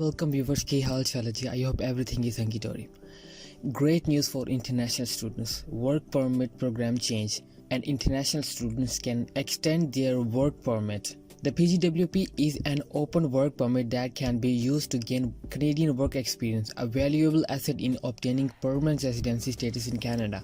welcome viewers. Ki hal chal hai ji? I hope everything is hunky dory. Great news for international students. Work permit program change and international students can extend their work permit. The PGWP is an open work permit that can be used to gain Canadian work experience, a valuable asset in obtaining permanent residency status in Canada.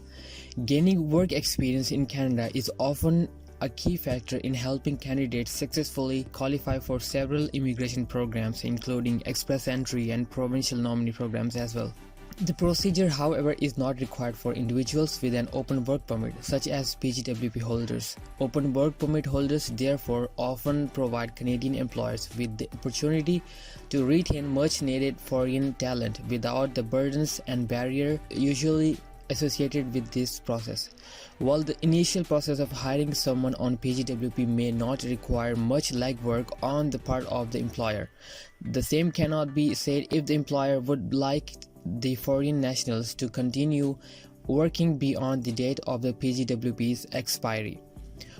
Gaining work experience in Canada is often a key factor in helping candidates successfully qualify for several immigration programs, including express entry and provincial nominee programs as well. The procedure, however, is not required for individuals with an open work permit, such as PGWP holders. Open work permit holders therefore often provide Canadian employers with the opportunity to retain much needed foreign talent without the burdens and barrier usually associated with this process. While the initial process of hiring someone on PGWP may not require much legwork on the part of the employer, the same cannot be said if the employer would like the foreign nationals to continue working beyond the date of the PGWP's expiry.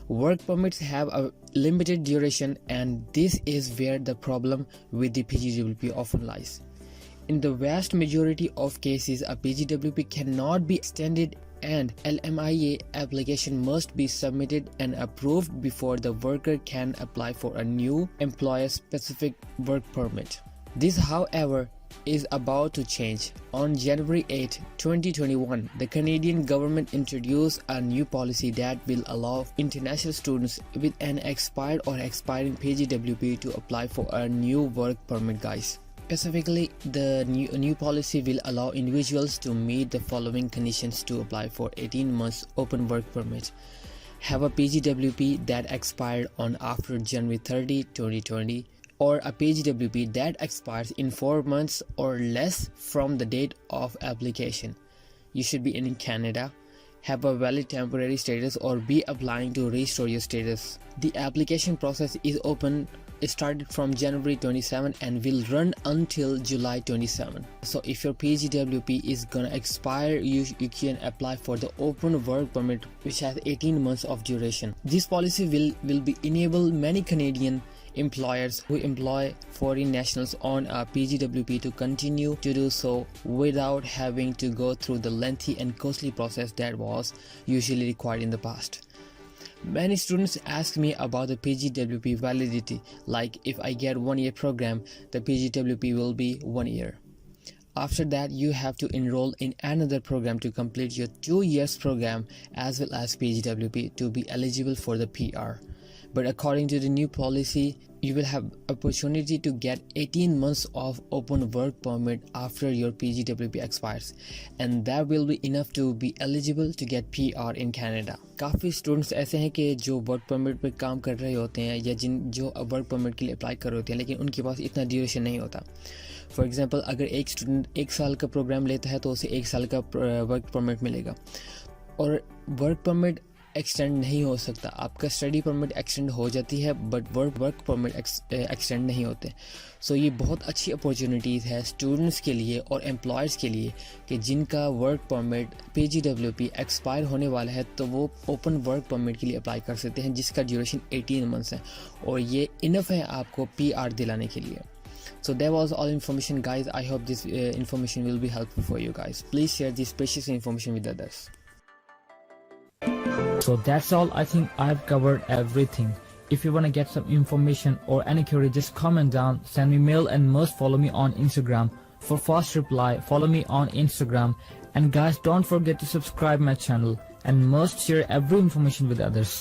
Work permits have a limited duration, and this is where the problem with the PGWP often lies. In the vast majority of cases, a PGWP cannot be extended and LMIA application must be submitted and approved before the worker can apply for a new employer-specific work permit. This, however, is about to change. On January 8, 2021, the Canadian government introduced a new policy that will allow international students with an expired or expiring PGWP to apply for a new work permit, guys. Specifically, the new policy will allow individuals to meet the following conditions to apply for 18 months open work permit. Have a PGWP that expired on after January 30, 2020, or a PGWP that expires in 4 months or less from the date of application. You should be in Canada, have a valid temporary status, or be applying to restore your status. The application process is open. It started from January 27 and will run until July 27. So if your PGWP is gonna expire, you can apply for the open work permit, which has 18 months of duration. This policy will be enable many Canadian employers who employ foreign nationals on a PGWP to continue to do so without having to go through the lengthy and costly process that was usually required in the past. Many students ask me about the PGWP validity, like if I get 1 year program, the PGWP will be 1 year. After that, you have to enroll in another program to complete your 2 years program as well as PGWP to be eligible for the PR. But according to the new policy, you will have opportunity to get 18 months of open work permit after your PGWP expires, and that will be enough to be eligible to get PR in Canada. काफ़ी students ऐसे हैं कि जो work permit पे काम कर रहे होते हैं या जो वर्क परमिट के लिए अप्लाई कर रहे होते हैं, लेकिन उनके पास इतना ड्यूरेशन नहीं होता. फॉर एग्जांपल, अगर एक स्टूडेंट 1 साल का प्रोग्राम लेता है तो उसे 1 साल का वर्क परमिट मिलेगा, और वर्क परमिट एक्सटेंड नहीं हो सकता. आपका स्टडी परमिट एक्सटेंड हो जाती है बट वर्क परमिट एक्सटेंड नहीं होते. सो ये बहुत अच्छी अपॉर्चुनिटीज़ है स्टूडेंट्स के लिए और एम्प्लॉयर्स के लिए कि जिनका वर्क परमिट PGWP एक्सपायर होने वाला है तो वो ओपन वर्क परमिट के लिए अप्लाई कर सकते हैं, जिसका ड्यूरेशन 18 मंथ्स है, और ये इनफ है आपको PR दिलाने के लिए. So that was all information, guys. I hope this information will be helpful for you guys. Please share this precious information with others. So that's all. I think I've covered everything. If you want to get some information or any query, just comment down, send me mail, and must follow me on Instagram. For fast reply, follow me on Instagram. And guys, don't forget to subscribe my channel and must share every information with others.